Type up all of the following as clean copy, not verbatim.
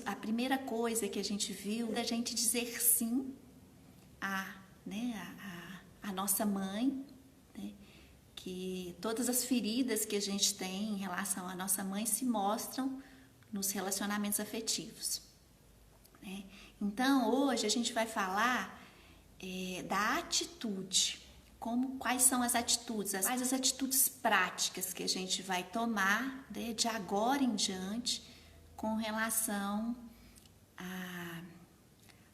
A primeira coisa que a gente viu é a gente dizer sim a nossa mãe, né? Que todas as feridas que a gente tem em relação à nossa mãe se mostram nos relacionamentos afetivos, né? Então, hoje a gente vai falar da atitude, quais são as atitudes, quais as atitudes práticas que a gente vai tomar, né, de agora em diante com relação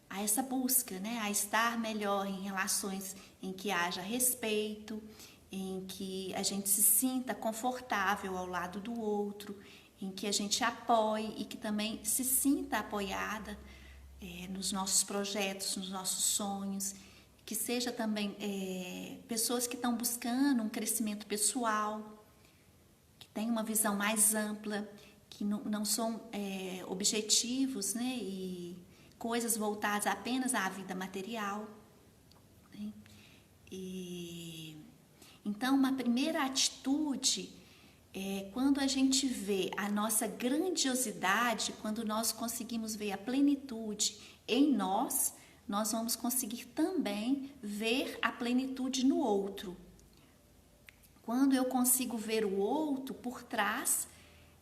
a essa busca, né, a estar melhor em relações em que haja respeito, em que a gente se sinta confortável ao lado do outro, em que a gente apoie e que também se sinta apoiada nos nossos projetos, nos nossos sonhos, que seja também pessoas que estão buscando um crescimento pessoal, que tem uma visão mais ampla, que não são objetivos, né, e coisas voltadas apenas à vida material, né? Então, uma primeira atitude é quando a gente vê a nossa grandiosidade, quando nós conseguimos ver a plenitude em nós, nós vamos conseguir também ver a plenitude no outro. Quando eu consigo ver o outro por trás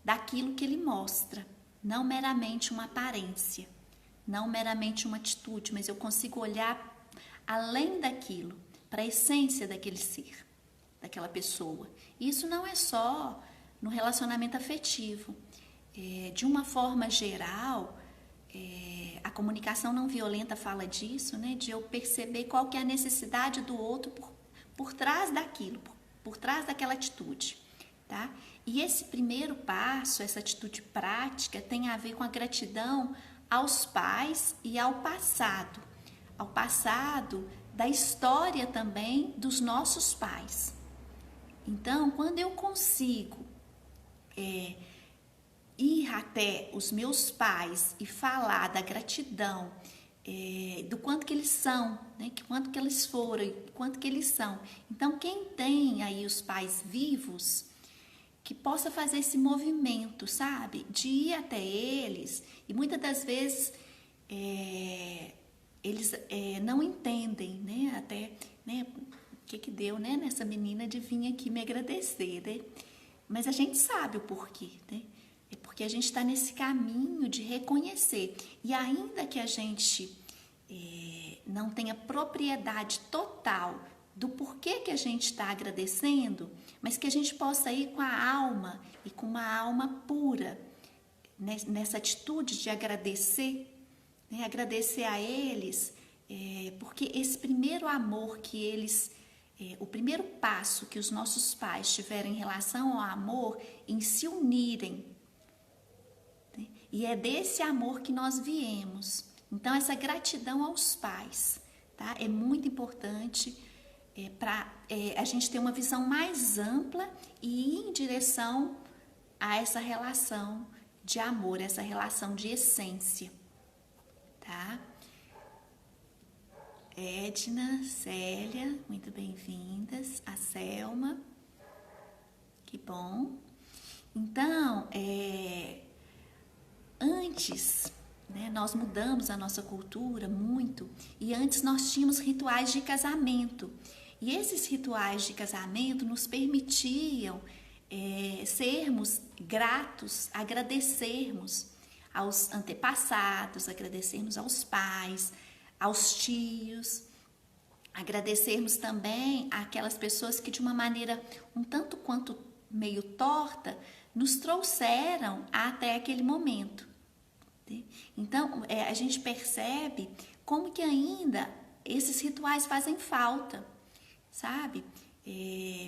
daquilo que ele mostra, não meramente uma aparência, não meramente uma atitude, mas eu consigo olhar além daquilo, para a essência daquele ser, daquela pessoa. Isso não é só no relacionamento afetivo. De uma forma geral, a comunicação não violenta fala disso, né? De eu perceber qual que é a necessidade do outro por trás daquilo, por trás daquela atitude, tá? E esse primeiro passo, essa atitude prática, tem a ver com a gratidão aos pais e ao passado da história também dos nossos pais. Então, quando eu consigo ir até os meus pais e falar da gratidão, do quanto que eles são, né? Quanto que eles foram, quanto que eles são. Então, quem tem aí os pais vivos, que possa fazer esse movimento, sabe? De ir até eles, e muitas das vezes eles não entendem, né? Até, né? O que deu, né? Nessa menina de vir aqui me agradecer, né? Mas a gente sabe o porquê, né? É porque a gente está nesse caminho de reconhecer. E ainda que a gente não tenha propriedade total do porquê que a gente está agradecendo, mas que a gente possa ir com a alma e com uma alma pura nessa atitude de agradecer, né? Agradecer a eles, porque esse primeiro amor que eles, o primeiro passo que os nossos pais tiveram em relação ao amor, em se unirem, né? E é desse amor que nós viemos. Então, essa gratidão aos pais, tá? É muito importante para a gente ter uma visão mais ampla e ir em direção a essa relação de amor, essa relação de essência, tá? Edna, Célia, muito bem-vindas. A Selma, que bom. Então, antes, né, nós mudamos a nossa cultura muito, e antes nós tínhamos rituais de casamento. E esses rituais de casamento nos permitiam sermos gratos, agradecermos aos antepassados, agradecermos aos pais, aos tios, agradecermos também àquelas pessoas que de uma maneira um tanto quanto meio torta nos trouxeram até aquele momento. Então, a gente percebe como que ainda esses rituais fazem falta, sabe?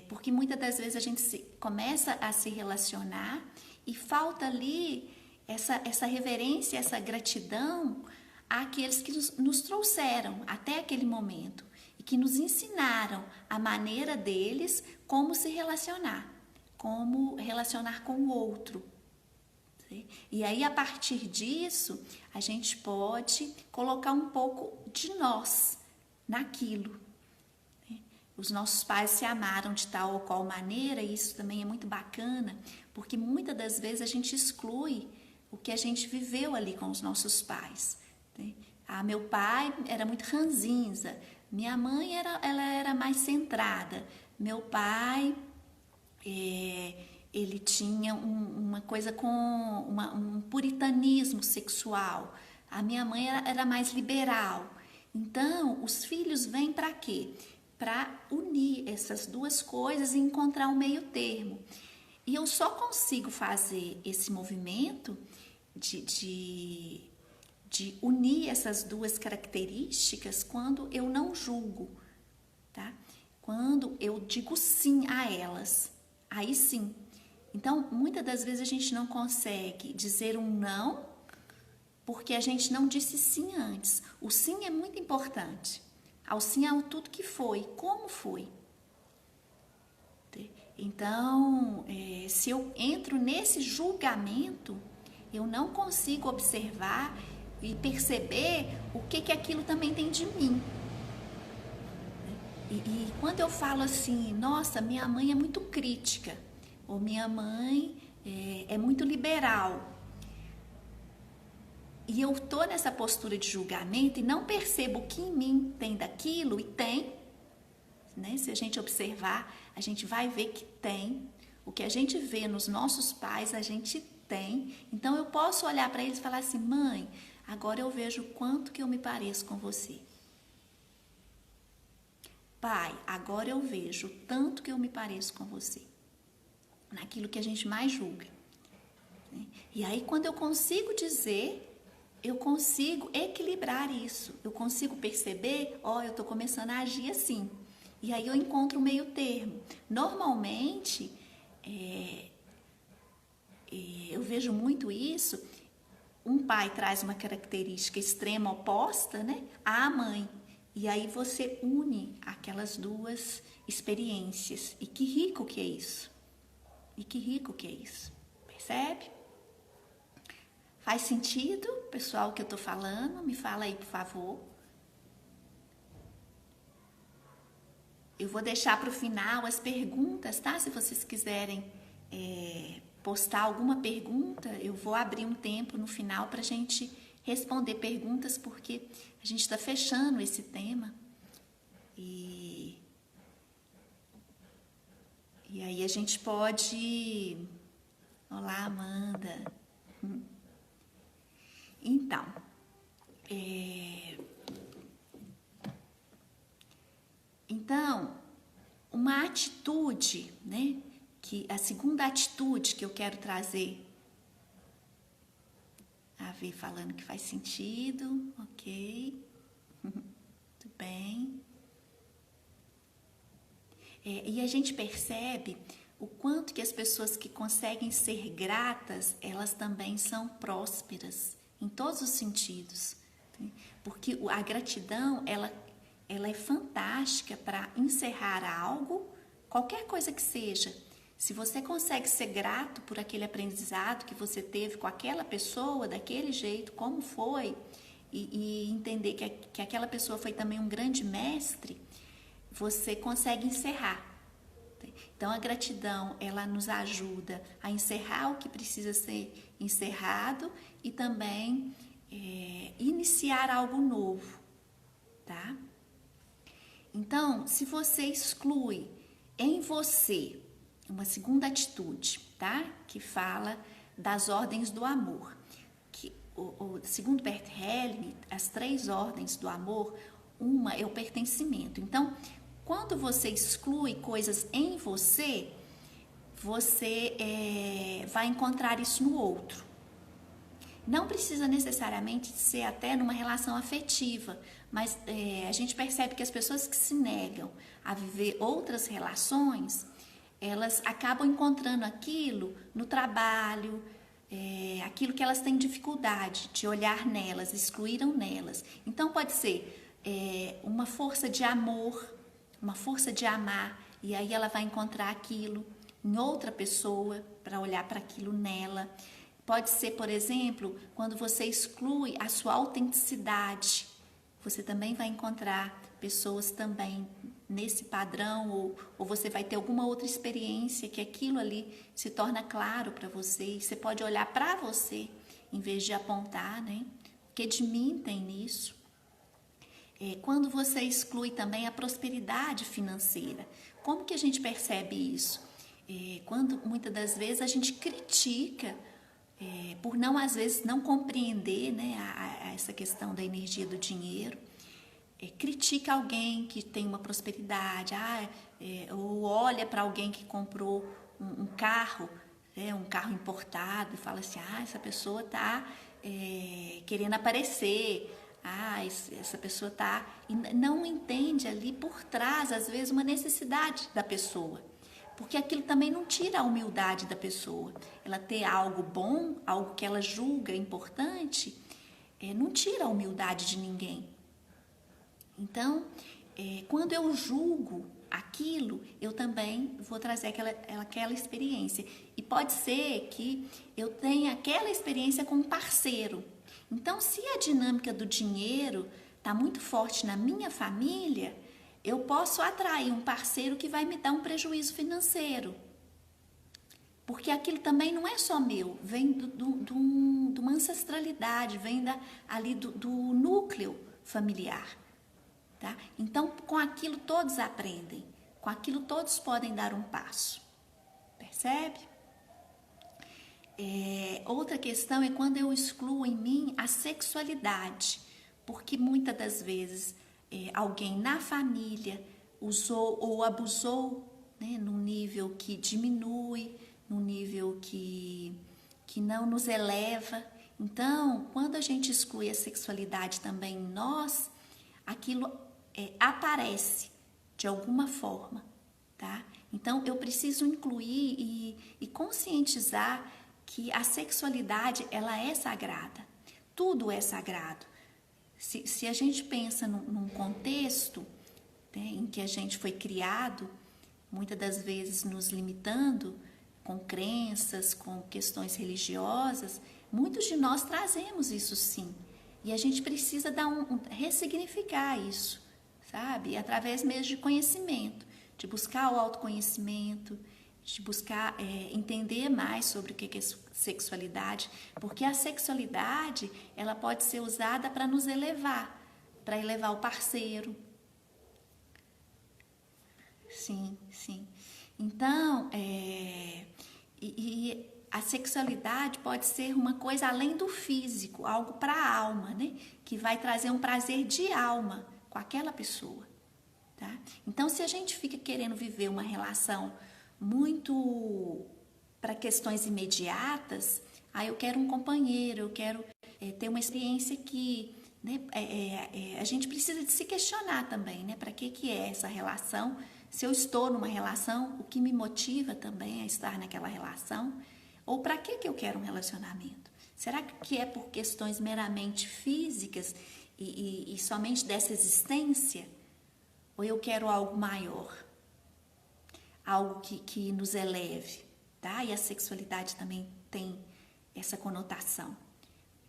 Porque muitas das vezes a gente começa a se relacionar e falta ali essa reverência, essa gratidão àqueles que nos trouxeram até aquele momento e que nos ensinaram a maneira deles como se relacionar, como relacionar com o outro. E aí, a partir disso, a gente pode colocar um pouco de nós naquilo. Os nossos pais se amaram de tal ou qual maneira, e isso também é muito bacana, porque muitas das vezes a gente exclui, o que a gente viveu ali com os nossos pais, né? Meu pai era muito ranzinza, minha mãe ela era mais centrada, meu pai ele tinha uma coisa com um puritanismo sexual, a minha mãe era mais liberal. Então, os filhos vêm para quê? Para unir essas duas coisas e encontrar um meio termo. E eu só consigo fazer esse movimento de unir essas duas características quando eu não julgo, tá? Quando eu digo sim a elas, aí sim. Então, muitas das vezes a gente não consegue dizer um não porque a gente não disse sim antes. O sim é muito importante. Ao sim ao tudo que foi, como foi. Então, se eu entro nesse julgamento, eu não consigo observar e perceber o que aquilo também tem de mim. E quando eu falo assim, nossa, minha mãe é muito crítica, ou minha mãe é muito liberal, e eu tô nessa postura de julgamento e não percebo o que em mim tem daquilo, e tem, né? Se a gente observar, a gente vai ver que tem. O que a gente vê nos nossos pais, a gente tem. Então eu posso olhar para eles e falar assim, mãe, agora eu vejo o quanto que eu me pareço com você. Pai, agora eu vejo o tanto que eu me pareço com você. Naquilo que a gente mais julga. E aí quando eu consigo dizer, eu consigo equilibrar isso. Eu consigo perceber, eu tô começando a agir assim. E aí eu encontro um meio termo. Normalmente, eu vejo muito isso. Um pai traz uma característica extrema oposta, né, à mãe. E aí você une aquelas duas experiências. E que rico que é isso. E que rico que é isso. Percebe? Faz sentido, pessoal, o que eu tô falando? Me fala aí, por favor. Eu vou deixar para o final as perguntas, tá? Se vocês quiserem postar alguma pergunta, eu vou abrir um tempo no final para a gente responder perguntas, porque a gente está fechando esse tema. E aí a gente pode... Olá, Amanda. Então, uma atitude, né? A segunda atitude que eu quero trazer, a ver falando que faz sentido, ok, tudo bem. E a gente percebe o quanto que as pessoas que conseguem ser gratas, elas também são prósperas, em todos os sentidos. Porque a gratidão, ela é fantástica para encerrar algo, qualquer coisa que seja. Se você consegue ser grato por aquele aprendizado que você teve com aquela pessoa, daquele jeito, como foi, e entender que aquela pessoa foi também um grande mestre, você consegue encerrar. Então, a gratidão, ela nos ajuda a encerrar o que precisa ser encerrado e também iniciar algo novo, tá? Então, se você exclui em você uma segunda atitude, tá? Que fala das ordens do amor. Que, segundo Bert Helling, as 3 ordens do amor, uma é o pertencimento. Então, quando você exclui coisas em você, você vai encontrar isso no outro. Não precisa necessariamente ser até numa relação afetiva, mas a gente percebe que as pessoas que se negam a viver outras relações, elas acabam encontrando aquilo no trabalho, aquilo que elas têm dificuldade de olhar nelas, excluíram nelas. Então pode ser uma força de amor, uma força de amar, e aí ela vai encontrar aquilo em outra pessoa para olhar para aquilo nela. Pode ser, por exemplo, quando você exclui a sua autenticidade, você também vai encontrar pessoas também nesse padrão, ou você vai ter alguma outra experiência que aquilo ali se torna claro para você, e você pode olhar para você em vez de apontar, né? O que de mim tem nisso? Quando você exclui também a prosperidade financeira, como que a gente percebe isso? Quando muitas das vezes a gente critica, por não, às vezes, não compreender, né, essa questão da energia do dinheiro, critica alguém que tem uma prosperidade, ou olha para alguém que comprou um carro, um carro importado, e fala assim, essa pessoa está querendo aparecer, essa pessoa está... E não entende ali por trás, às vezes, uma necessidade da pessoa. Porque aquilo também não tira a humildade da pessoa. Ela ter algo bom, algo que ela julga importante, não tira a humildade de ninguém. Então, quando eu julgo aquilo, eu também vou trazer aquela experiência. E pode ser que eu tenha aquela experiência com um parceiro. Então, se a dinâmica do dinheiro está muito forte na minha família, eu posso atrair um parceiro que vai me dar um prejuízo financeiro. Porque aquilo também não é só meu, vem de uma ancestralidade, vem ali do núcleo familiar. Tá? Então, com aquilo todos aprendem, com aquilo todos podem dar um passo. Percebe? Outra questão é quando eu excluo em mim a sexualidade, porque muitas das vezes alguém na família usou ou abusou, né, num nível que diminui, num nível que não nos eleva. Então, quando a gente exclui a sexualidade também em nós, aquilo aparece de alguma forma, tá? Então, eu preciso incluir e conscientizar que a sexualidade, ela é sagrada. Tudo é sagrado. Se a gente pensa num contexto, né, em que a gente foi criado, muitas das vezes nos limitando com crenças, com questões religiosas, muitos de nós trazemos isso sim. E a gente precisa ressignificar isso, sabe? Através mesmo de conhecimento, de buscar o autoconhecimento, de buscar entender mais sobre o que é sexualidade, porque a sexualidade, ela pode ser usada para nos elevar, para elevar o parceiro. Sim, sim. Então, a sexualidade pode ser uma coisa além do físico, algo para a alma, né? Que vai trazer um prazer de alma com aquela pessoa, tá? Então, se a gente fica querendo viver uma relação muito para questões imediatas, eu quero um companheiro, eu quero ter uma experiência que, né, a gente precisa de se questionar também, né? Para que é essa relação? Se eu estou numa relação, o que me motiva também a estar naquela relação? Ou para que eu quero um relacionamento? Será que é por questões meramente físicas e somente dessa existência? Ou eu quero algo maior? Algo que nos eleve, tá? E a sexualidade também tem essa conotação.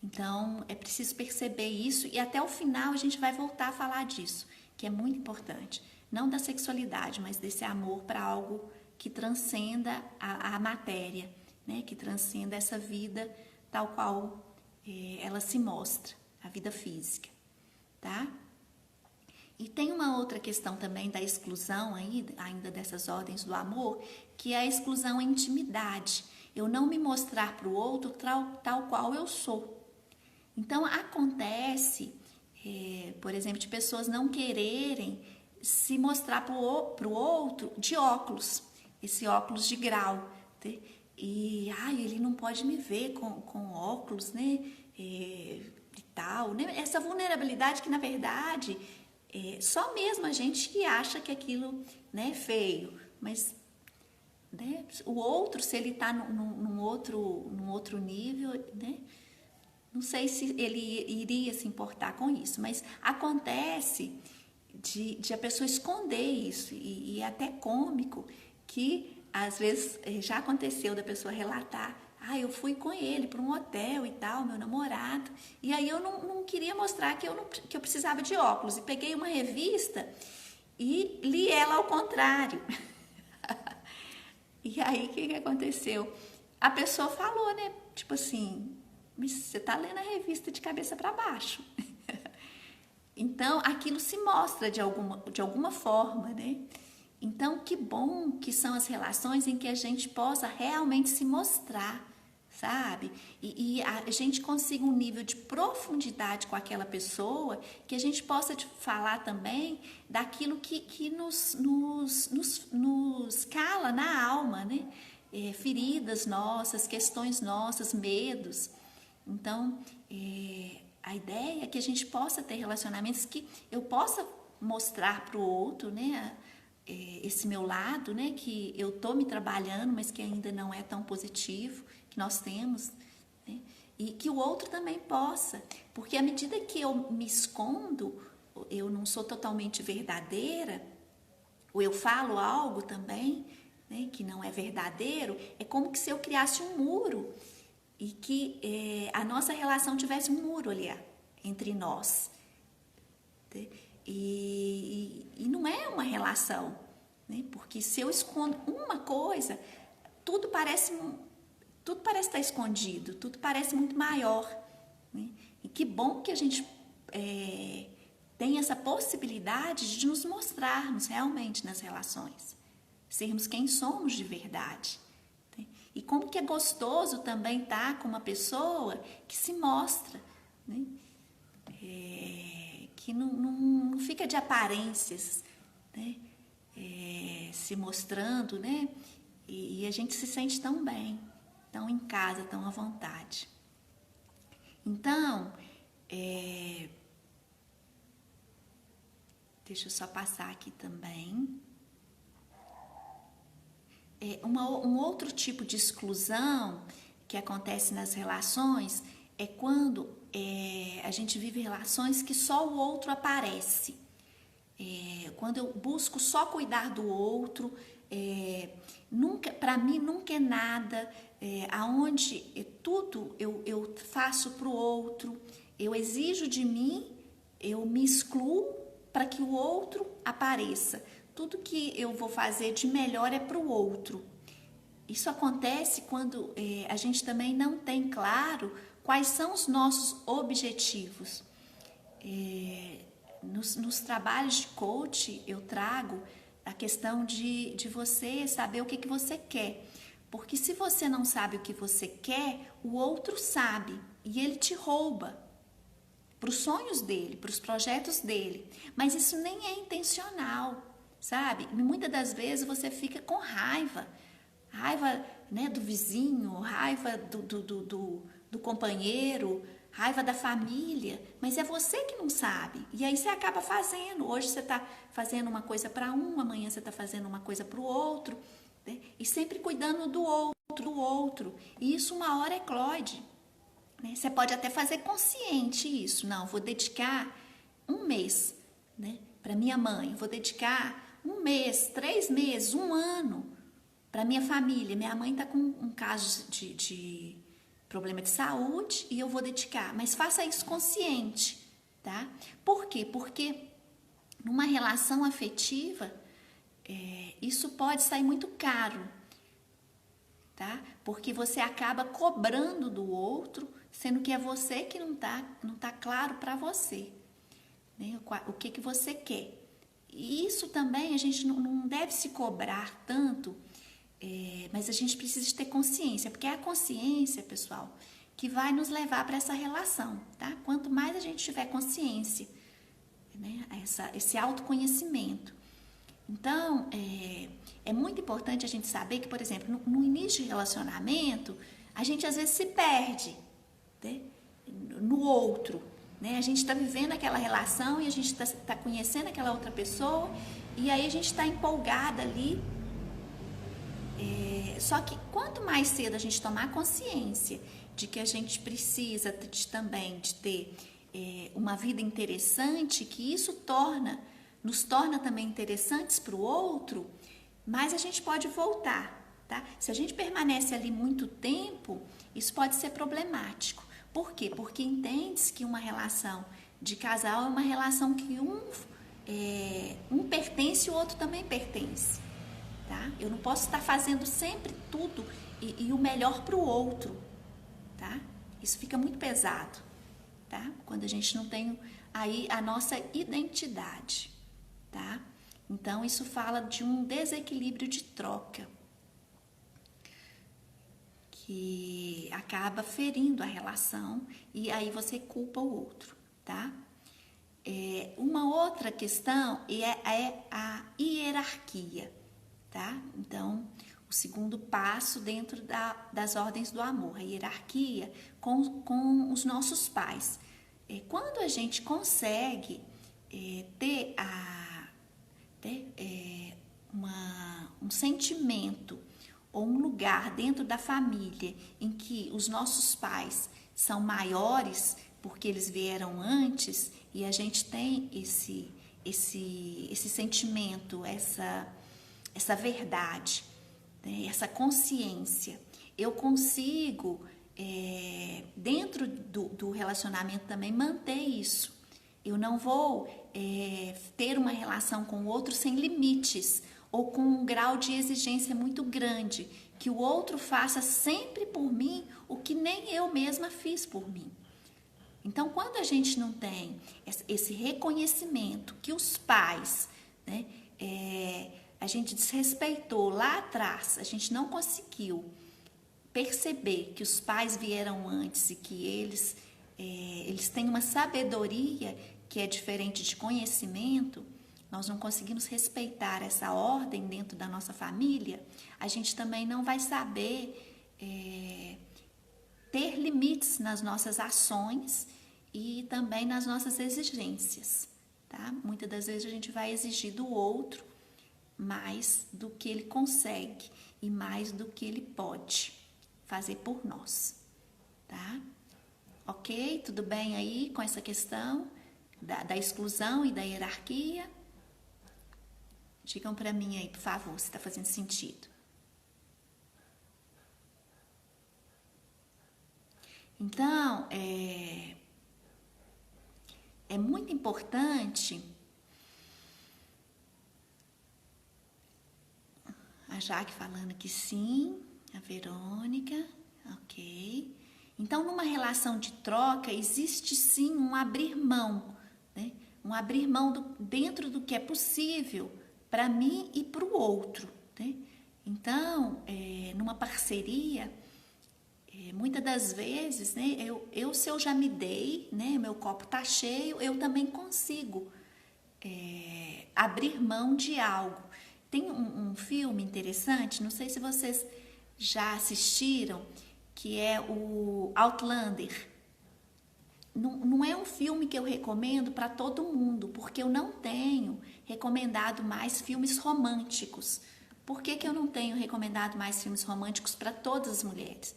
Então, é preciso perceber isso e até o final a gente vai voltar a falar disso, que é muito importante. Não da sexualidade, mas desse amor para algo que transcenda a matéria, né? Que transcenda essa vida tal qual ela se mostra, a vida física, tá? E tem uma outra questão também da exclusão ainda dessas ordens do amor, que é a exclusão em intimidade. Eu não me mostrar para o outro tal qual eu sou. Então, acontece, por exemplo, de pessoas não quererem se mostrar para o outro de óculos, esse óculos de grau. Tá? E, ele não pode me ver com óculos, né? E tal, né? Essa vulnerabilidade que, na verdade... só mesmo a gente que acha que aquilo, né, é feio, mas, né, o outro, se ele está num outro nível, né, não sei se ele iria se importar com isso, mas acontece de a pessoa esconder isso, e é até cômico que às vezes já aconteceu da pessoa relatar: eu fui com ele para um hotel e tal, meu namorado, e aí eu não queria mostrar que eu precisava de óculos, e peguei uma revista e li ela ao contrário. E aí, o que aconteceu? A pessoa falou, né, tipo assim, Mas você está lendo a revista de cabeça para baixo. Então, aquilo se mostra de alguma forma, né? Então, que bom que são as relações em que a gente possa realmente se mostrar, sabe? E a gente consiga um nível de profundidade com aquela pessoa, que a gente possa falar também daquilo que nos cala na alma, né? Feridas nossas, questões nossas, medos. Então, a ideia é que a gente possa ter relacionamentos que eu possa mostrar para o outro, né? Esse meu lado, né? Que eu tô me trabalhando, mas que ainda não é tão positivo, que nós temos, né? E que o outro também possa, porque à medida que eu me escondo, eu não sou totalmente verdadeira, ou eu falo algo também, né? Que não é verdadeiro, é como que se eu criasse um muro e que a nossa relação tivesse um muro ali entre nós. E não é uma relação, né? Porque se eu escondo uma coisa, tudo parece estar escondido, tudo parece muito maior, né? E que bom que a gente tem essa possibilidade de nos mostrarmos realmente nas relações, sermos quem somos de verdade. E como que é gostoso também estar com uma pessoa que se mostra, né? Que não fica de aparências, né? Se mostrando, né? E a gente se sente tão bem, tão em casa, tão à vontade. Então, deixa eu só passar aqui também. Um outro tipo de exclusão que acontece nas relações é quando a gente vive relações que só o outro aparece. Quando eu busco só cuidar do outro, para mim nunca é nada, aonde tudo eu faço para o outro, eu exijo de mim, eu me excluo para que o outro apareça. Tudo que eu vou fazer de melhor é para o outro. Isso acontece quando a gente também não tem claro quais são os nossos objetivos. Nos trabalhos de coach eu trago a questão de você saber o que você quer. Porque se você não sabe o que você quer, o outro sabe e ele te rouba para os sonhos dele, para os projetos dele. Mas isso nem é intencional. Sabe? Muitas das vezes você fica com raiva, né, do vizinho, raiva do companheiro, raiva da família, mas é você que não sabe. E aí você acaba fazendo. Hoje você está fazendo uma coisa para um, amanhã você está fazendo uma coisa para o outro, né? E sempre cuidando do outro. E isso uma hora eclode. Né? Você pode até fazer consciente isso. Não, vou dedicar um mês, né, para minha mãe, vou dedicar um mês, 3 meses, 1 ano para minha família. Minha mãe está com um caso de problema de saúde e eu vou dedicar. Mas faça isso consciente, tá? Por quê? Porque numa relação afetiva, isso pode sair muito caro, tá? Porque você acaba cobrando do outro, sendo que é você que não tá claro para você, né? O que você quer. E isso também a gente não deve se cobrar tanto, mas a gente precisa ter consciência, porque é a consciência, pessoal, que vai nos levar para essa relação, tá? Quanto mais a gente tiver consciência, né? Esse autoconhecimento. Então, é muito importante a gente saber que, por exemplo, no início de relacionamento, a gente às vezes se perde, né, no outro. Né? A gente está vivendo aquela relação e a gente está conhecendo aquela outra pessoa e aí a gente está empolgada ali. Só que quanto mais cedo a gente tomar consciência de que a gente precisa também de ter uma vida interessante, que isso nos torna também interessantes para o outro, mais a gente pode voltar. Tá? Se a gente permanece ali muito tempo, isso pode ser problemático. Por quê? Porque entende-se que uma relação de casal é uma relação que um pertence e o outro também pertence. Tá? Eu não posso estar fazendo sempre tudo e o melhor para o outro. Tá? Isso fica muito pesado, tá? Quando a gente não tem aí a nossa identidade, tá? Então, isso fala de um desequilíbrio de troca, que acaba ferindo a relação e aí você culpa o outro, tá? Uma outra questão é a hierarquia, tá? Então, o segundo passo dentro das ordens do amor, a hierarquia com os nossos pais. Quando a gente consegue ter um sentimento ou um lugar dentro da família em que os nossos pais são maiores porque eles vieram antes e a gente tem esse sentimento, essa verdade, né? Essa consciência. Eu consigo, dentro do relacionamento também, manter isso. Eu não vou ter uma relação com o outro sem limites ou com um grau de exigência muito grande, que o outro faça sempre por mim o que nem eu mesma fiz por mim. Então, quando a gente não tem esse reconhecimento que os pais, né, a gente desrespeitou lá atrás, a gente não conseguiu perceber que os pais vieram antes e que eles têm uma sabedoria que é diferente de conhecimento, nós não conseguimos respeitar essa ordem dentro da nossa família, a gente também não vai saber ter limites nas nossas ações e também nas nossas exigências, tá? Muitas das vezes a gente vai exigir do outro mais do que ele consegue e mais do que ele pode fazer por nós, tá? Ok? Tudo bem aí com essa questão da exclusão e da hierarquia? Digam para mim aí, por favor, se está fazendo sentido. Então, é muito importante a Jaque falando que sim, a Verônica, ok. Então, numa relação de troca, existe sim um abrir mão, né? Um abrir mão dentro do que é possível para mim e para o outro, né? Então, numa parceria, muitas das vezes, né, se eu já me dei, né, meu copo está cheio, eu também consigo abrir mão de algo. Tem um filme interessante, não sei se vocês já assistiram, que é o Outlander. Não é um filme que eu recomendo para todo mundo, porque eu não tenho recomendado mais filmes românticos. Por que eu não tenho recomendado mais filmes românticos para todas as mulheres?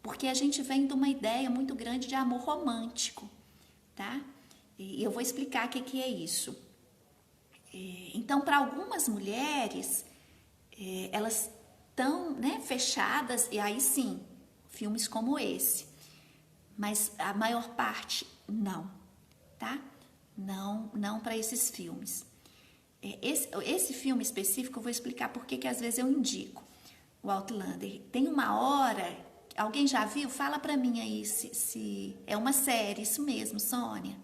Porque a gente vem de uma ideia muito grande de amor romântico, tá? E eu vou explicar o que é isso. Então, para algumas mulheres, elas estão, né, fechadas, e aí sim, filmes como esse. Mas a maior parte, não, tá? Não para esses filmes. Esse filme específico, eu vou explicar por que às vezes eu indico o Outlander. Tem uma hora, alguém já viu? Fala para mim aí se é uma série, isso mesmo, Sônia.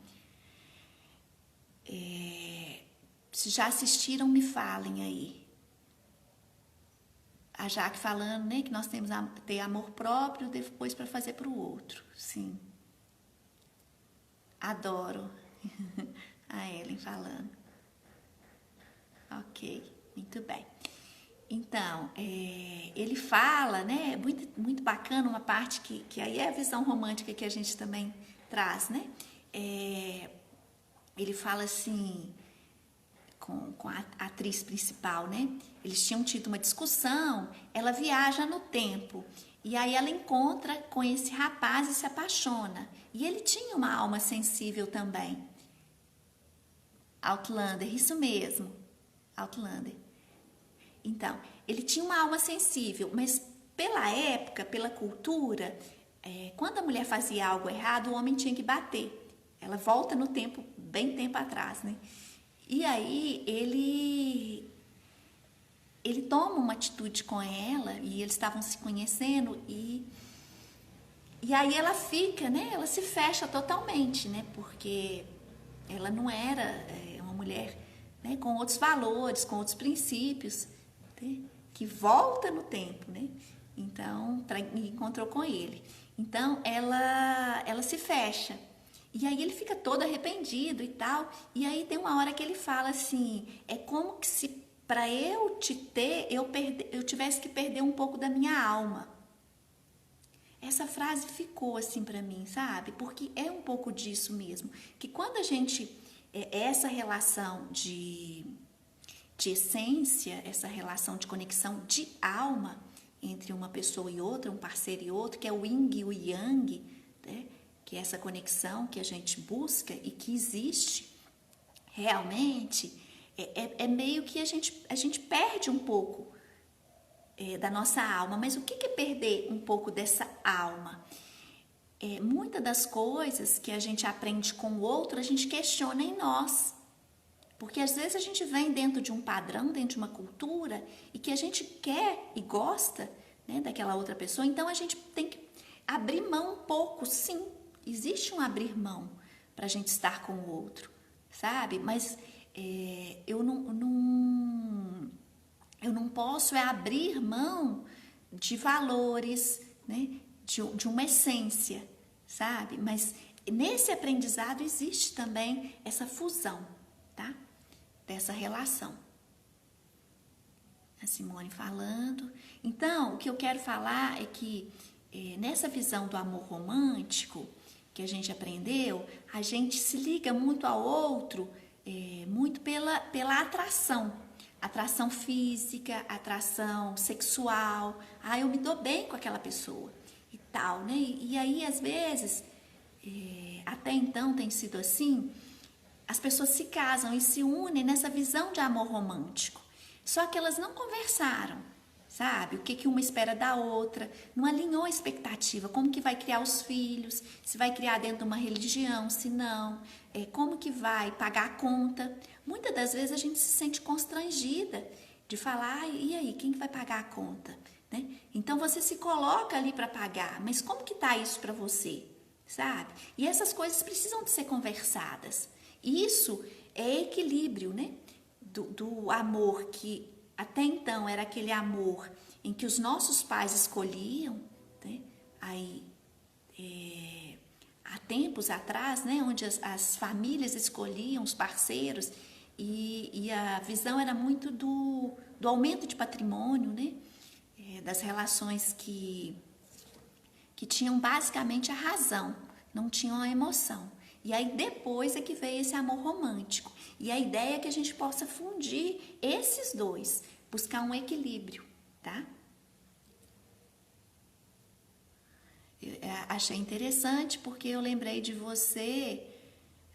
Se já assistiram, me falem aí. A Jaque falando, né, que nós temos que ter amor próprio depois para fazer para o outro. Sim. Adoro. A Ellen falando. Ok, muito bem. Então, ele fala, né, muito, muito bacana, uma parte que aí é a visão romântica que a gente também traz, né? Ele fala assim, com a atriz principal, né? Eles tinham tido uma discussão, ela viaja no tempo e aí ela encontra com esse rapaz e se apaixona. E ele tinha uma alma sensível também. Outlander, isso mesmo, Outlander. Então, ele tinha uma alma sensível, mas pela época, pela cultura, quando a mulher fazia algo errado, o homem tinha que bater. Ela volta no tempo, bem tempo atrás, né? E aí ele toma uma atitude com ela e eles estavam se conhecendo e E aí ela fica, né? Ela se fecha totalmente, né? Porque ela não era uma mulher, né, com outros valores, com outros princípios, né, que volta no tempo, né? Então, encontrou com ele. Então, ela se fecha. E aí ele fica todo arrependido e tal. E aí tem uma hora que ele fala assim, é como que se para eu te ter, eu tivesse que perder um pouco da minha alma. Essa frase ficou assim para mim, sabe? Porque é um pouco disso mesmo. Que quando a gente, essa relação de essência, essa relação de conexão de alma entre uma pessoa e outra, um parceiro e outro, que é o yin e o yang, né? Que é essa conexão que a gente busca e que existe realmente, é meio que a gente perde um pouco da nossa alma. Mas o que é perder um pouco dessa alma? Muitas das coisas que a gente aprende com o outro, a gente questiona em nós. Porque às vezes a gente vem dentro de um padrão, dentro de uma cultura, e que a gente quer e gosta, né, daquela outra pessoa, então a gente tem que abrir mão um pouco, sim. Existe um abrir mão para a gente estar com o outro, sabe? Mas eu não posso abrir mão de valores, né, de uma essência, sabe? Mas nesse aprendizado existe também essa fusão, tá? Dessa relação. A Simone falando. Então, o que eu quero falar é que nessa visão do amor romântico que a gente aprendeu, a gente se liga muito ao outro, muito pela atração. Atração física, atração sexual. Ah, eu me dou bem com aquela pessoa e tal, né? E aí, às vezes, até então tem sido assim, as pessoas se casam e se unem nessa visão de amor romântico. Só que elas não conversaram, sabe? O que uma espera da outra, não alinhou a expectativa, como que vai criar os filhos, se vai criar dentro de uma religião, se não, como que vai pagar a conta. Muitas das vezes a gente se sente constrangida de falar, e aí, quem que vai pagar a conta? Né? Então você se coloca ali para pagar, mas como que tá isso para você, sabe? E essas coisas precisam de ser conversadas. Isso é equilíbrio, né? Do amor que até então era aquele amor em que os nossos pais escolhiam, né? Aí, há tempos atrás, né? Onde as famílias escolhiam os parceiros e a visão era muito do aumento de patrimônio, né? Das relações que tinham basicamente a razão, não tinham a emoção. E aí depois é que veio esse amor romântico. E a ideia é que a gente possa fundir esses dois, buscar um equilíbrio, tá? Eu achei interessante porque eu lembrei de você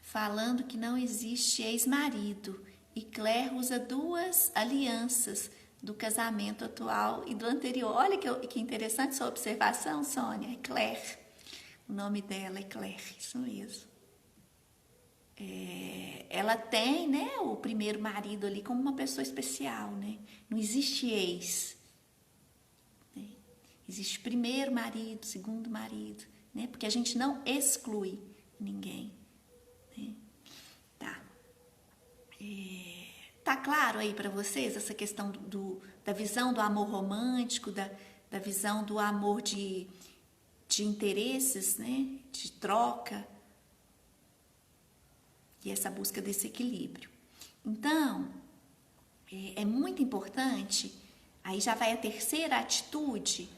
falando que não existe ex-marido. E Claire usa duas alianças do casamento atual e do anterior. Olha que interessante sua observação, Sônia. É Claire. O nome dela é Claire, isso mesmo. Ela tem, né, o primeiro marido ali como uma pessoa especial, né? Não existe ex, né? Existe primeiro marido, segundo marido, né? Porque a gente não exclui ninguém, né? Tá. Tá claro aí para vocês essa questão da visão do amor romântico, da visão do amor de interesses, né? De troca. E essa busca desse equilíbrio. Então, é muito importante, aí já vai a terceira atitude,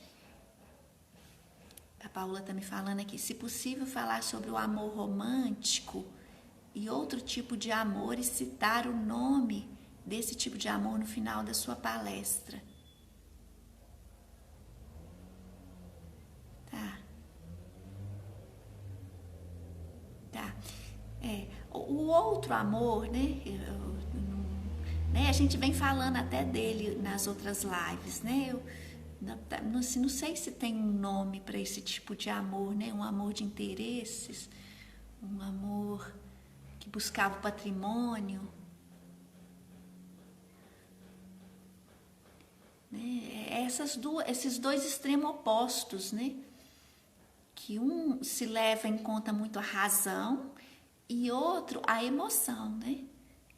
a Paula está me falando aqui, se possível falar sobre o amor romântico e outro tipo de amor e citar o nome desse tipo de amor no final da sua palestra. Tá. O outro amor, né? A gente vem falando até dele nas outras lives, né? Eu não sei se tem um nome para esse tipo de amor, né? Um amor de interesses, um amor que buscava o patrimônio, né? Esses dois extremos opostos, né? que um se leva em conta muito a razão e outro a emoção, né?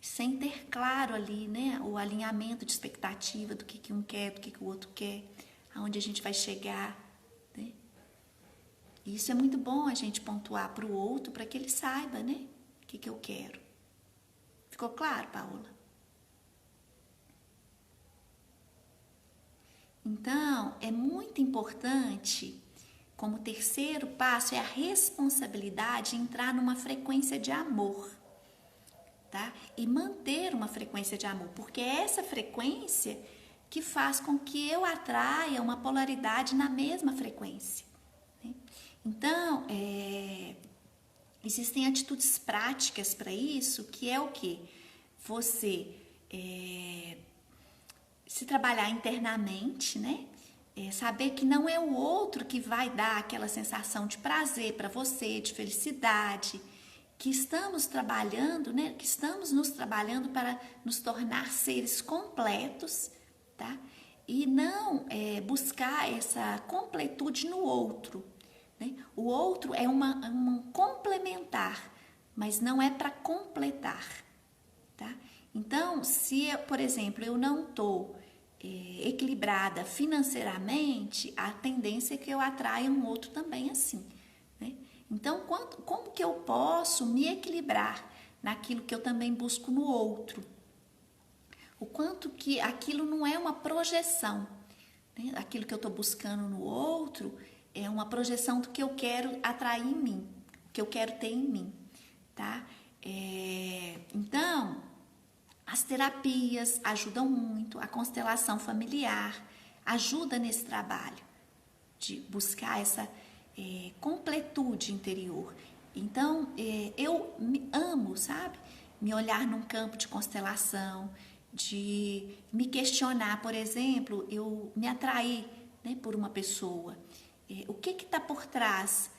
Sem ter claro ali, né, o alinhamento de expectativa do que um quer, do que o outro quer, aonde a gente vai chegar, né? E isso é muito bom a gente pontuar para o outro, para que ele saiba, né, o que eu quero. Ficou claro, Paola? Então, é muito importante, como terceiro passo, é a responsabilidade de entrar numa frequência de amor. Tá? E manter uma frequência de amor, porque é essa frequência que faz com que eu atraia uma polaridade na mesma frequência, né? Então, existem atitudes práticas para isso, que é o quê? Você se trabalhar internamente, né? Saber que não é o outro que vai dar aquela sensação de prazer para você, de felicidade, que estamos trabalhando, né? Que estamos nos trabalhando para nos tornar seres completos, tá? E não buscar essa completude no outro, né? O outro é um complementar, mas não é para completar, tá? Então, se, por exemplo, eu não estou equilibrada financeiramente, a tendência é que eu atraia um outro também assim, né? Então, como que eu posso me equilibrar naquilo que eu também busco no outro? O quanto que aquilo não é uma projeção, né? Aquilo que eu estou buscando no outro é uma projeção do que eu quero atrair em mim, que eu quero ter em mim, tá? Então, as terapias ajudam muito, a constelação familiar ajuda nesse trabalho de buscar essa completude interior. Então, eu me amo, sabe? Me olhar num campo de constelação, de me questionar, por exemplo, eu me atrair, né, por uma pessoa. O que está por trás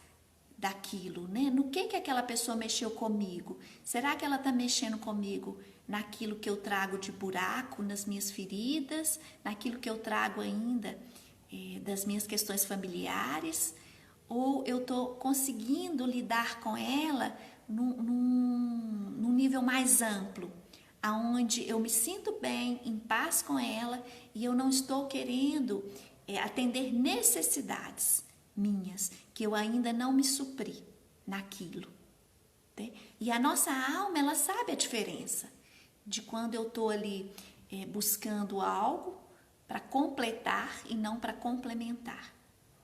daquilo, né? No que aquela pessoa mexeu comigo? Será que ela está mexendo comigo naquilo que eu trago de buraco, nas minhas feridas, naquilo que eu trago ainda das minhas questões familiares? Ou eu estou conseguindo lidar com ela num nível mais amplo, aonde eu me sinto bem, em paz com ela e eu não estou querendo atender necessidades minhas, que eu ainda não me supri naquilo, né? E a nossa alma, ela sabe a diferença de quando eu estou ali buscando algo para completar e não para complementar,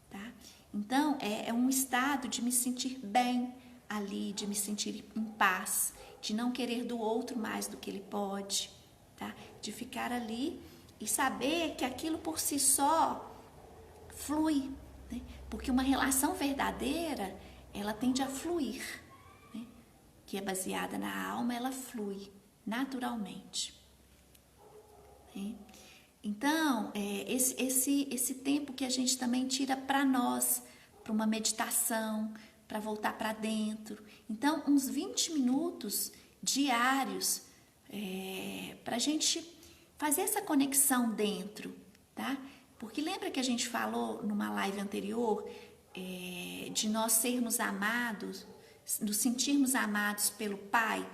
tá? Então, é um estado de me sentir bem ali, de me sentir em paz, de não querer do outro mais do que ele pode, tá? De ficar ali e saber que aquilo por si só flui, né? Porque uma relação verdadeira, ela tende a fluir, né? Que é baseada na alma, ela flui naturalmente, né? Então, esse tempo que a gente também tira para nós, para uma meditação, para voltar para dentro. Então, uns 20 minutos diários para a gente fazer essa conexão dentro, tá? Porque lembra que a gente falou numa live anterior de nós sermos amados, nos sentirmos amados pelo Pai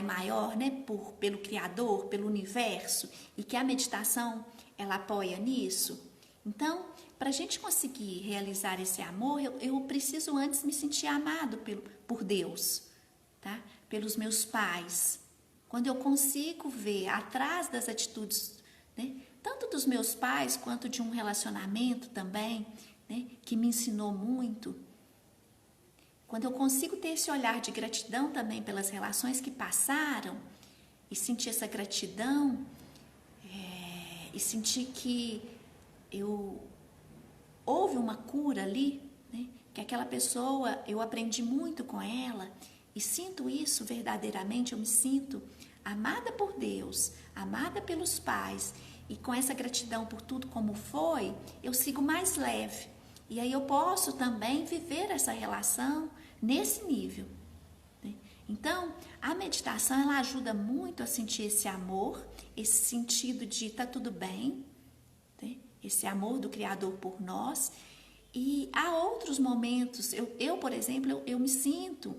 maior, né? Pelo Criador, pelo universo, e que a meditação ela apoia nisso? Então, para a gente conseguir realizar esse amor, eu preciso antes me sentir amado por Deus, tá? Pelos meus pais. Quando eu consigo ver atrás das atitudes, né? Tanto dos meus pais quanto de um relacionamento também, né? Que me ensinou muito. Quando eu consigo ter esse olhar de gratidão também pelas relações que passaram e sentir essa gratidão e sentir que houve uma cura ali, né? Que aquela pessoa, eu aprendi muito com ela e sinto isso verdadeiramente, eu me sinto amada por Deus, amada pelos pais e com essa gratidão por tudo como foi, eu sigo mais leve. E aí eu posso também viver essa relação nesse nível, né? Então, a meditação ela ajuda muito a sentir esse amor, esse sentido de tá tudo bem, né? Esse amor do Criador por nós E há outros momentos, por exemplo, eu me sinto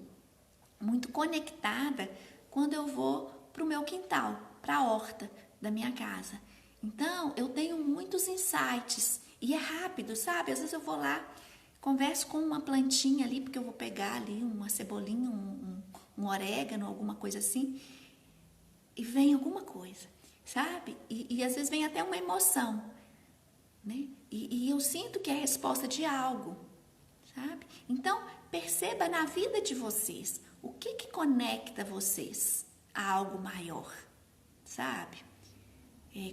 muito conectada quando eu vou para o meu quintal, para a horta da minha casa. Então, eu tenho muitos insights e é rápido, sabe? Às vezes eu vou lá, converso com uma plantinha ali, porque eu vou pegar ali uma cebolinha, um orégano, alguma coisa assim, e vem alguma coisa, sabe? E às vezes vem até uma emoção, né? E eu sinto que é a resposta de algo, sabe? Então, perceba na vida de vocês, o que conecta vocês a algo maior, sabe?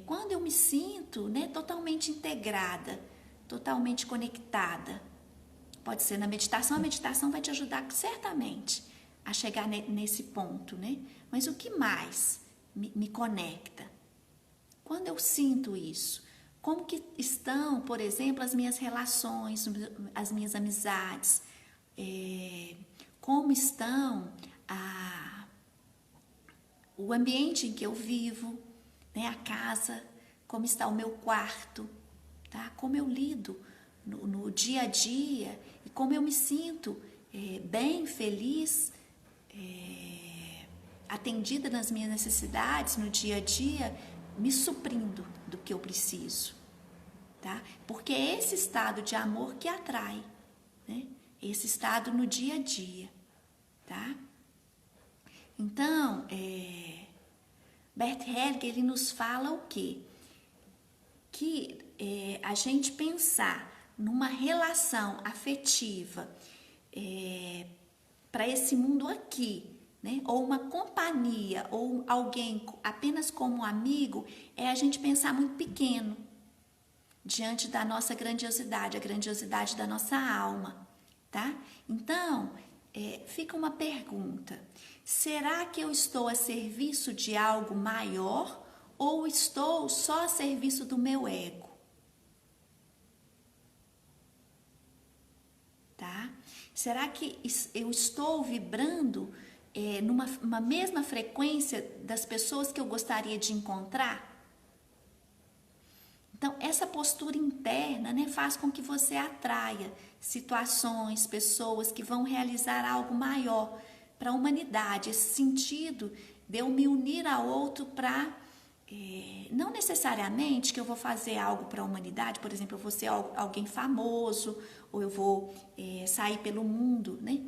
Quando eu me sinto, né, totalmente integrada, totalmente conectada, pode ser na meditação, a meditação vai te ajudar certamente a chegar nesse ponto, né? Mas o que mais me conecta? Quando eu sinto isso, como que estão, por exemplo, as minhas relações, as minhas amizades, como estão o ambiente em que eu vivo, né, a casa, como está o meu quarto, tá? Como eu lido no dia a dia e como eu me sinto bem, feliz, atendida nas minhas necessidades no dia a dia, me suprindo do que eu preciso, tá? Porque é esse estado de amor que atrai, né? Esse estado no dia a dia, tá? Então, Bert Hellinger, ele nos fala o quê? Que a gente pensar numa relação afetiva para esse mundo aqui, né? Ou uma companhia, ou alguém apenas como um amigo, é a gente pensar muito pequeno diante da nossa grandiosidade, a grandiosidade da nossa alma, tá? Então, fica uma pergunta: será que eu estou a serviço de algo maior ou estou só a serviço do meu ego? Tá? Será que eu estou vibrando numa mesma frequência das pessoas que eu gostaria de encontrar? Então, essa postura interna, né, faz com que você atraia situações, pessoas que vão realizar algo maior para a humanidade. Esse sentido de eu me unir a outro para, não necessariamente que eu vou fazer algo para a humanidade, por exemplo, eu vou ser alguém famoso, ou eu vou sair pelo mundo, né,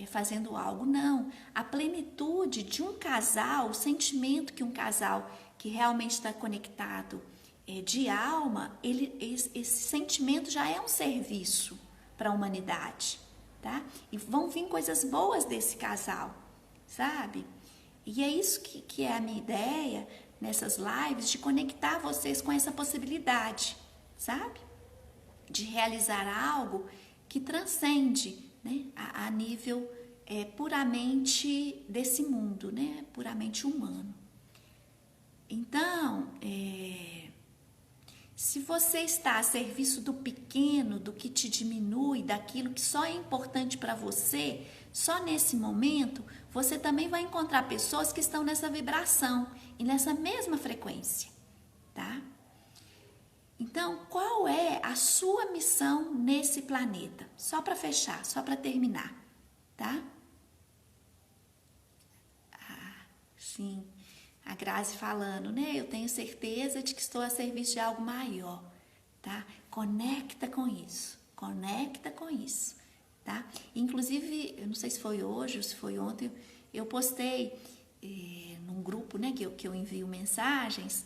fazendo algo. Não, a plenitude de um casal, o sentimento que um casal que realmente está conectado de alma, esse sentimento já é um serviço para a humanidade, tá? E vão vir coisas boas desse casal, sabe? E é isso que é a minha ideia nessas lives, de conectar vocês com essa possibilidade, sabe? De realizar algo que transcende, né, a nível puramente desse mundo, né? Puramente humano. Então, se você está a serviço do pequeno, do que te diminui, daquilo que só é importante para você, só nesse momento, você também vai encontrar pessoas que estão nessa vibração e nessa mesma frequência, tá? Então, qual é a sua missão nesse planeta? Só para fechar, só para terminar, tá? Sim. A Grazi falando, né? Eu tenho certeza de que estou a serviço de algo maior, tá? Conecta com isso, tá? Inclusive, eu não sei se foi hoje ou se foi ontem, eu postei num grupo, né, que eu envio mensagens,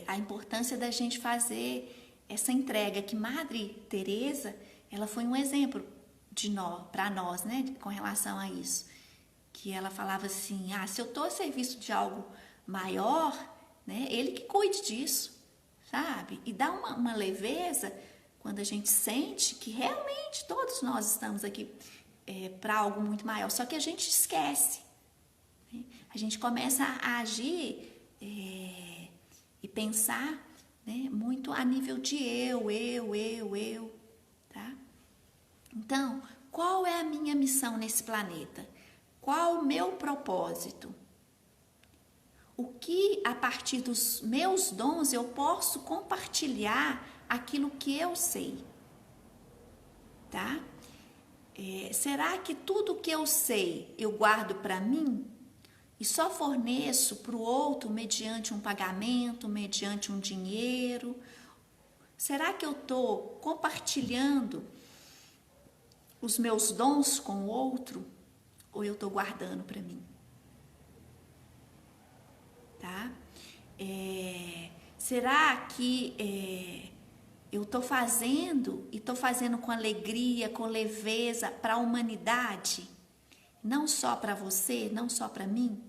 a importância da gente fazer essa entrega, que Madre Teresa, ela foi um exemplo para nós, né, com relação a isso. Que ela falava assim, se eu estou a serviço de algo maior, né, ele que cuide disso, sabe? E dá uma leveza quando a gente sente que realmente todos nós estamos aqui para algo muito maior, só que a gente esquece, né? A gente começa a agir e pensar, né, muito a nível de eu, tá? Então, qual é a minha missão nesse planeta? Qual o meu propósito? O que, a partir dos meus dons, eu posso compartilhar aquilo que eu sei, será que tudo que eu sei eu guardo para mim e só forneço para o outro mediante um pagamento, mediante um dinheiro? Será que eu estou compartilhando os meus dons com o outro ou eu estou guardando para mim? Tá? Será que eu estou fazendo e estou fazendo com alegria, com leveza para a humanidade? Não só para você, não só para mim?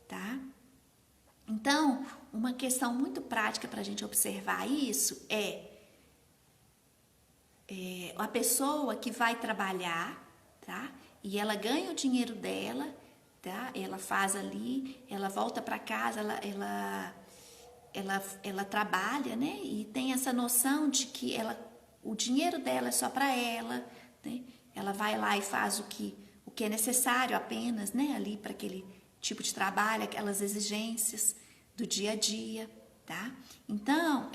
Tá? Então, uma questão muito prática para a gente observar isso é a pessoa que vai trabalhar, tá? E ela ganha o dinheiro dela, tá? Ela faz ali, ela volta para casa, ela trabalha, né? E tem essa noção de que o dinheiro dela é só para ela, né? Ela vai lá e faz o que é necessário apenas, né? Ali para aquele tipo de trabalho, aquelas exigências do dia a dia, tá? Então,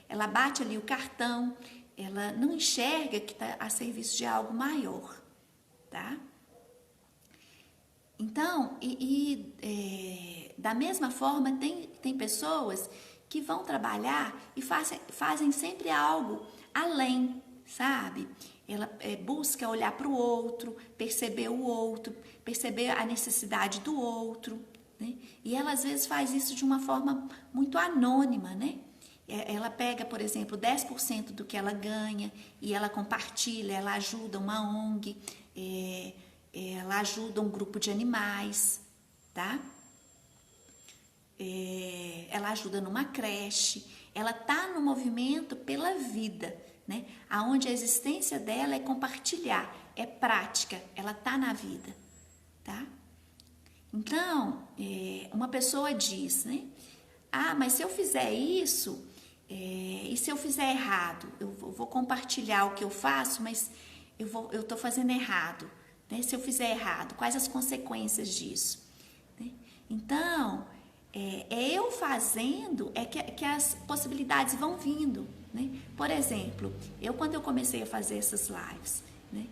ela bate ali o cartão, ela não enxerga que está a serviço de algo maior, tá? Então, da mesma forma, tem pessoas que vão trabalhar e fazem sempre algo além, sabe? Ela busca olhar para o outro, perceber o outro, perceber a necessidade do outro, né? E ela às vezes faz isso de uma forma muito anônima, né? Ela pega, por exemplo, 10% do que ela ganha e ela compartilha, ela ajuda uma ONG, ela ajuda um grupo de animais, tá? Ela ajuda numa creche, ela tá no movimento pela vida, né? Aonde a existência dela é compartilhar, é prática, ela tá na vida, tá? Então, uma pessoa diz, né? Ah, mas se eu fizer isso, e se eu fizer errado? Eu vou compartilhar o que eu faço, mas eu tô fazendo errado, né? Se eu fizer errado, quais as consequências disso? Né? Então, eu fazendo que as possibilidades vão vindo, né? Por exemplo, quando eu comecei a fazer essas lives, né?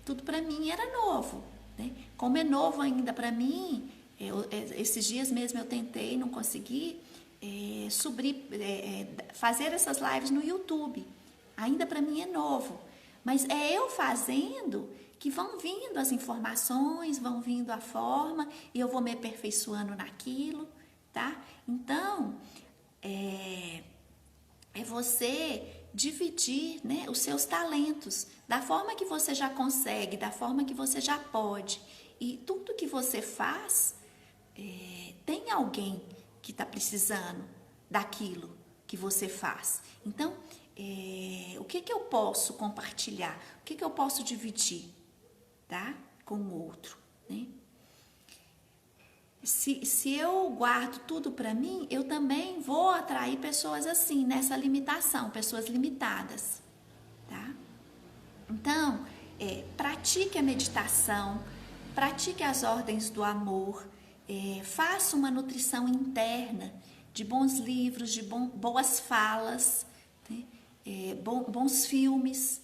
Tudo para mim era novo, né? Como é novo ainda para mim, esses dias mesmo eu tentei, não consegui fazer essas lives no YouTube. Ainda para mim é novo, mas é eu fazendo que vão vindo as informações, vão vindo a forma e eu vou me aperfeiçoando naquilo, tá? Então, é você dividir, né, os seus talentos da forma que você já consegue, da forma que você já pode. E tudo que você faz, tem alguém que está precisando daquilo que você faz. Então, o que eu posso compartilhar? O que eu posso dividir, tá? Com o outro, né? Se eu guardo tudo para mim, eu também vou atrair pessoas assim, nessa limitação, pessoas limitadas, tá? Então, pratique a meditação, pratique as ordens do amor, faça uma nutrição interna de bons livros, de boas falas, né? Bons filmes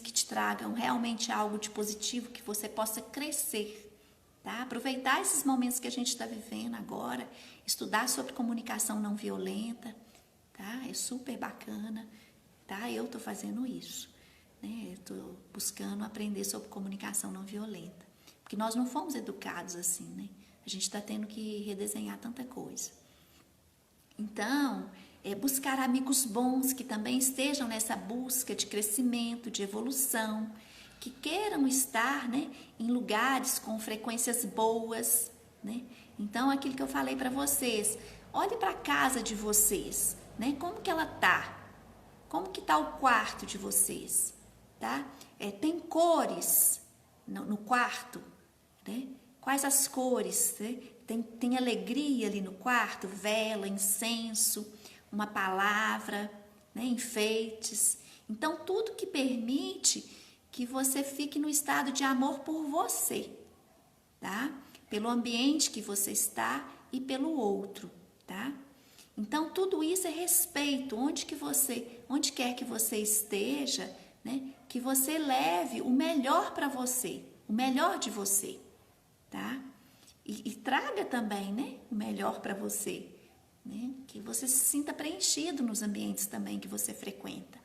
que te tragam realmente algo de positivo, que você possa crescer. Tá? Aproveitar esses momentos que a gente está vivendo agora, estudar sobre comunicação não violenta, tá? É super bacana, tá? Eu estou fazendo isso, né? Estou buscando aprender sobre comunicação não violenta, porque nós não fomos educados assim, né? A gente está tendo que redesenhar tanta coisa. Então, buscar amigos bons que também estejam nessa busca de crescimento, de evolução, que queiram estar, né, em lugares com frequências boas, né? Então, aquilo que eu falei para vocês, olhe para a casa de vocês, né? Como que ela tá? Como que tá o quarto de vocês, tá? Tem cores no quarto, né? Quais as cores, né? Tem alegria ali no quarto, vela, incenso, uma palavra, né? Enfeites. Então, tudo que permite que você fique no estado de amor por você, tá? Pelo ambiente que você está e pelo outro, tá? Então, tudo isso é respeito, onde quer que você esteja, né? Que você leve o melhor para você, o melhor de você, tá? E traga também, né, o melhor para você, né? Que você se sinta preenchido nos ambientes também que você frequenta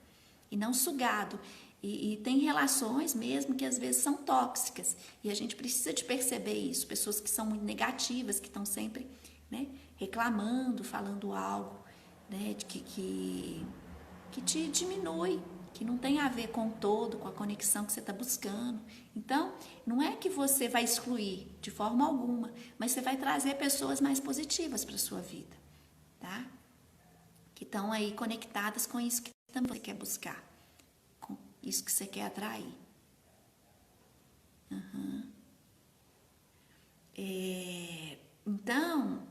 e não sugado. E tem relações mesmo que às vezes são tóxicas e a gente precisa de perceber isso. Pessoas que são muito negativas, que estão sempre, né, reclamando, falando algo, né, que te diminui, que não tem a ver com o todo, com a conexão que você está buscando. Então, não é que você vai excluir de forma alguma, mas você vai trazer pessoas mais positivas para a sua vida, tá? Que estão aí conectadas com isso que também você quer buscar, com isso que você quer atrair. Então,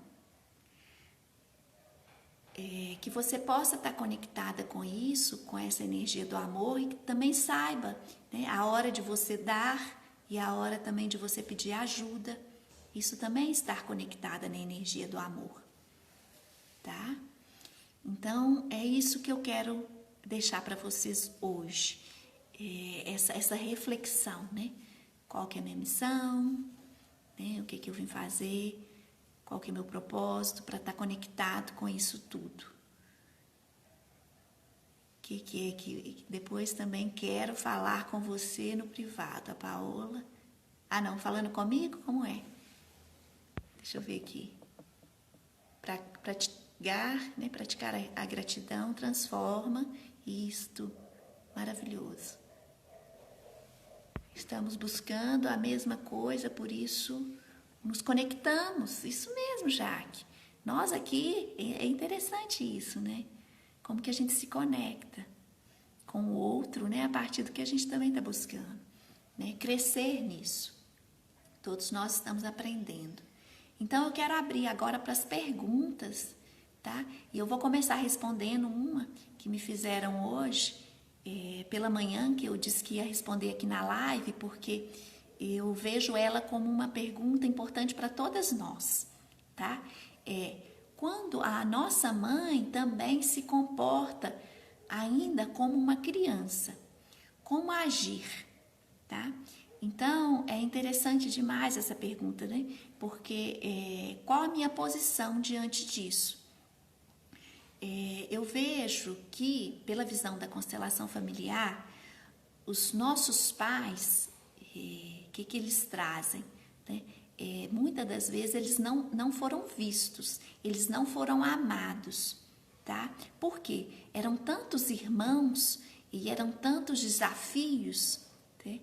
que você possa estar conectada com isso, com essa energia do amor e que também saiba, né, a hora de você dar e a hora também de você pedir ajuda. Isso também estar conectada na energia do amor, tá? Então, é isso que eu quero deixar para vocês hoje. Essa reflexão, né? Qual que é a minha missão, né? O que eu vim fazer, qual que é o meu propósito para estar conectado com isso tudo. Que depois também quero falar com você no privado, a Paola. Ah, não, falando comigo? Como é? Deixa eu ver aqui. Praticar a gratidão transforma isto. Maravilhoso. Estamos buscando a mesma coisa, por isso nos conectamos. Isso mesmo, Jaque. Nós aqui, é interessante isso, né? Como que a gente se conecta com o outro, né? A partir do que a gente também está buscando, né? Crescer nisso. Todos nós estamos aprendendo. Então, eu quero abrir agora para as perguntas, tá? E eu vou começar respondendo uma que me fizeram hoje, pela manhã, que eu disse que ia responder aqui na live, porque eu vejo ela como uma pergunta importante para todas nós, tá? Quando a nossa mãe também se comporta ainda como uma criança, como agir, tá? Então, é interessante demais essa pergunta, né? Porque qual a minha posição diante disso? Eu vejo que, pela visão da constelação familiar, os nossos pais, que eles trazem, né? Muitas das vezes eles não foram vistos, eles não foram amados, tá? Por quê? Eram tantos irmãos e eram tantos desafios, né?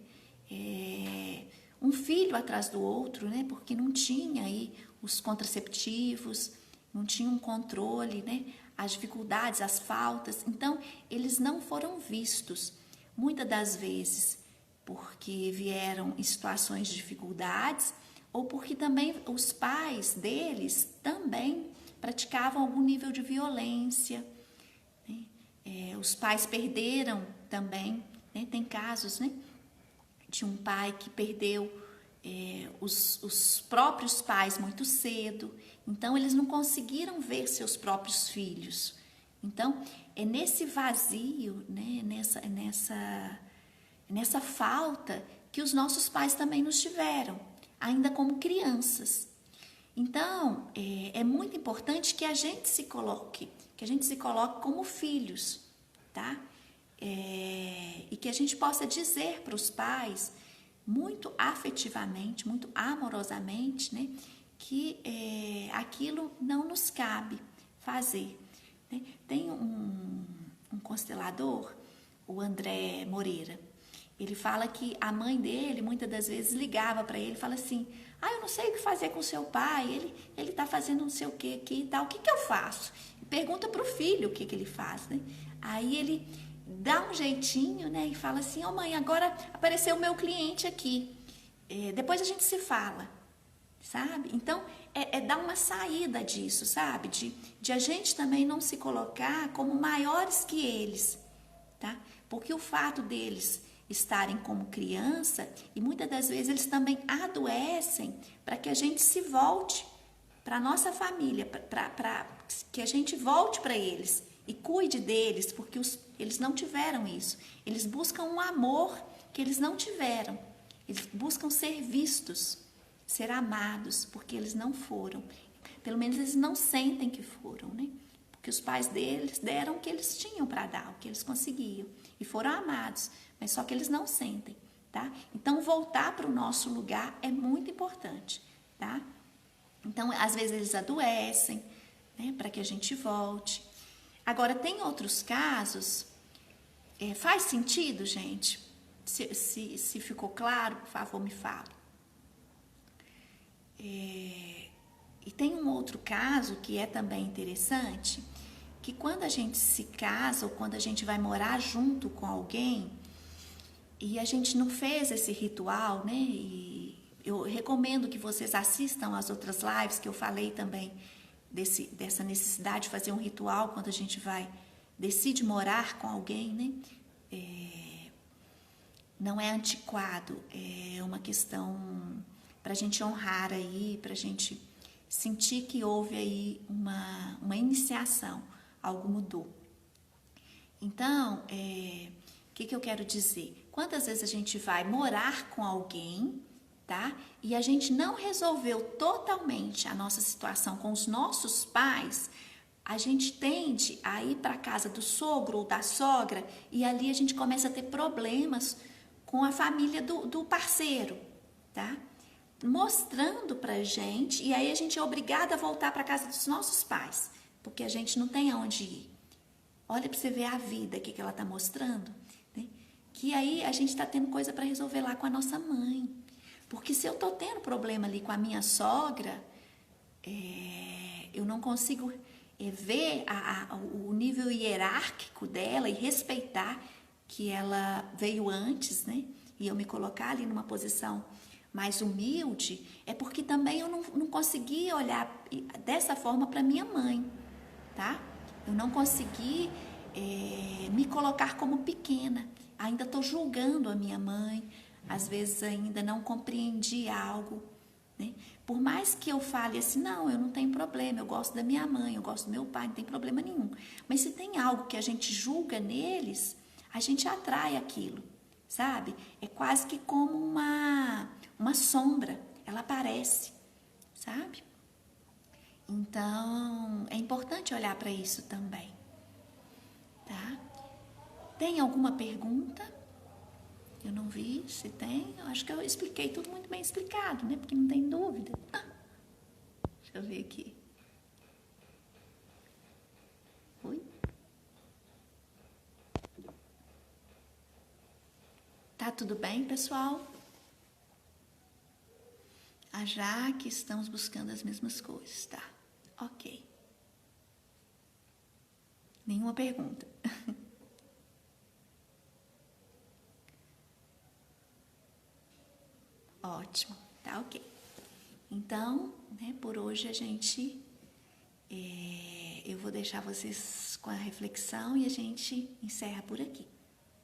Um filho atrás do outro, né? Porque não tinha aí os contraceptivos, não tinha um controle, né? As dificuldades, as faltas. Então, eles não foram vistos, muitas das vezes, porque vieram em situações de dificuldades ou porque também os pais deles também praticavam algum nível de violência, né? Os pais perderam também, né? Tem casos, né, de um pai que perdeu os próprios pais muito cedo, então eles não conseguiram ver seus próprios filhos. Então, é nesse vazio, né, nessa falta que os nossos pais também nos tiveram, ainda como crianças. Então, é muito importante que a gente se coloque como filhos, tá? E que a gente possa dizer para os pais, muito afetivamente, muito amorosamente, né, que aquilo não nos cabe fazer, né? Tem um constelador, o André Moreira, ele fala que a mãe dele, muitas das vezes, ligava para ele e fala assim: eu não sei o que fazer com seu pai, ele tá fazendo não sei o que aqui e tal, o que eu faço? E pergunta para o filho o que ele faz, né? Aí ele dá um jeitinho, né, e fala assim: mãe, agora apareceu o meu cliente aqui, depois a gente se fala, sabe? Então, dar uma saída disso, sabe? De a gente também não se colocar como maiores que eles, tá? Porque o fato deles estarem como criança, e muitas das vezes eles também adoecem para que a gente se volte para a nossa família, para que a gente volte para eles e cuide deles, porque eles não tiveram isso. Eles buscam um amor que eles não tiveram. Eles buscam ser vistos, ser amados, porque eles não foram. Pelo menos eles não sentem que foram, né? Porque os pais deles deram o que eles tinham para dar, o que eles conseguiam. E foram amados, mas só que eles não sentem, tá? Então, voltar para o nosso lugar é muito importante, tá? Então, às vezes eles adoecem, né? Para que a gente volte. Agora, tem outros casos, faz sentido, gente? Se ficou claro, por favor, me fale. E tem um outro caso que é também interessante, que quando a gente se casa ou quando a gente vai morar junto com alguém e a gente não fez esse ritual, né? E eu recomendo que vocês assistam às outras lives que eu falei também dessa necessidade de fazer um ritual quando a gente decide morar com alguém, né? Não é antiquado, é uma questão para a gente honrar aí, para a gente sentir que houve aí uma iniciação, algo mudou. Então, o que eu quero dizer? Quantas vezes a gente vai morar com alguém, tá? E a gente não resolveu totalmente a nossa situação com os nossos pais, a gente tende a ir para a casa do sogro ou da sogra e ali a gente começa a ter problemas com a família do parceiro, tá? Mostrando pra gente, e aí a gente é obrigada a voltar para casa dos nossos pais, porque a gente não tem aonde ir. Olha para você ver a vida, o que ela tá mostrando, né? Que aí a gente tá tendo coisa para resolver lá com a nossa mãe. Porque se eu tô tendo problema ali com a minha sogra, eu não consigo ver o nível hierárquico dela e respeitar que ela veio antes, né? E eu me colocar ali numa posição mais humilde, é porque também eu não consegui olhar dessa forma para minha mãe, tá? Eu não consegui me colocar como pequena. Ainda estou julgando a minha mãe, às vezes ainda não compreendi algo, né? Por mais que eu fale assim, não, eu não tenho problema, eu gosto da minha mãe, eu gosto do meu pai, não tem problema nenhum. Mas se tem algo que a gente julga neles, a gente atrai aquilo, sabe? É quase que como uma sombra, ela aparece, sabe? Então, é importante olhar para isso também, tá? Tem alguma pergunta? Eu não vi, se tem, eu acho que eu expliquei tudo muito bem explicado, né? Porque não tem dúvida. Deixa eu ver aqui. Oi? Tá tudo bem, pessoal? A Jaque, estamos buscando as mesmas coisas, tá? Ok. Nenhuma pergunta. Ótimo, tá ok. Então, né, por hoje a gente... eu vou deixar vocês com a reflexão e a gente encerra por aqui,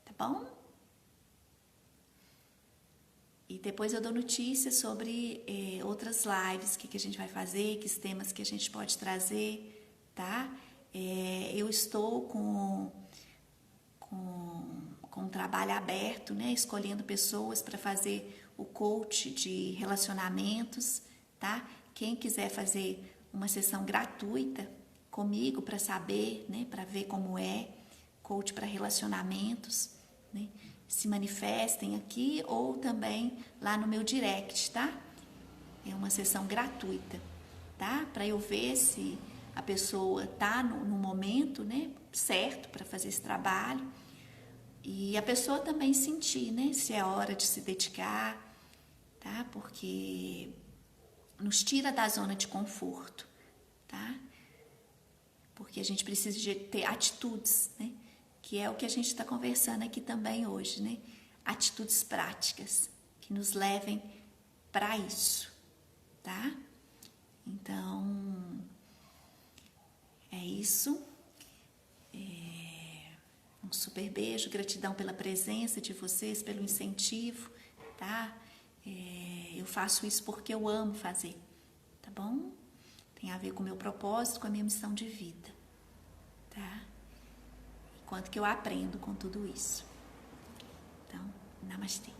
tá bom? E depois eu dou notícias sobre outras lives, o que a gente vai fazer, que temas que a gente pode trazer, tá? Eu estou com um trabalho aberto, né? Escolhendo pessoas para fazer o coach de relacionamentos, tá? Quem quiser fazer uma sessão gratuita comigo para saber, né? Para ver como é, coach para relacionamentos, né? Se manifestem aqui ou também lá no meu direct, tá? É uma sessão gratuita, tá? Para eu ver se a pessoa tá no momento, né, certo para fazer esse trabalho e a pessoa também sentir, né, se é hora de se dedicar, tá? Porque nos tira da zona de conforto, tá? Porque a gente precisa de ter atitudes, né? Que é o que a gente está conversando aqui também hoje, né? Atitudes práticas que nos levem para isso, tá? Então, é isso. Um super beijo, gratidão pela presença de vocês, pelo incentivo, tá? Eu faço isso porque eu amo fazer, tá bom? Tem a ver com o meu propósito, com a minha missão de vida, tá? quanto que eu aprendo com tudo isso. Então, namastê.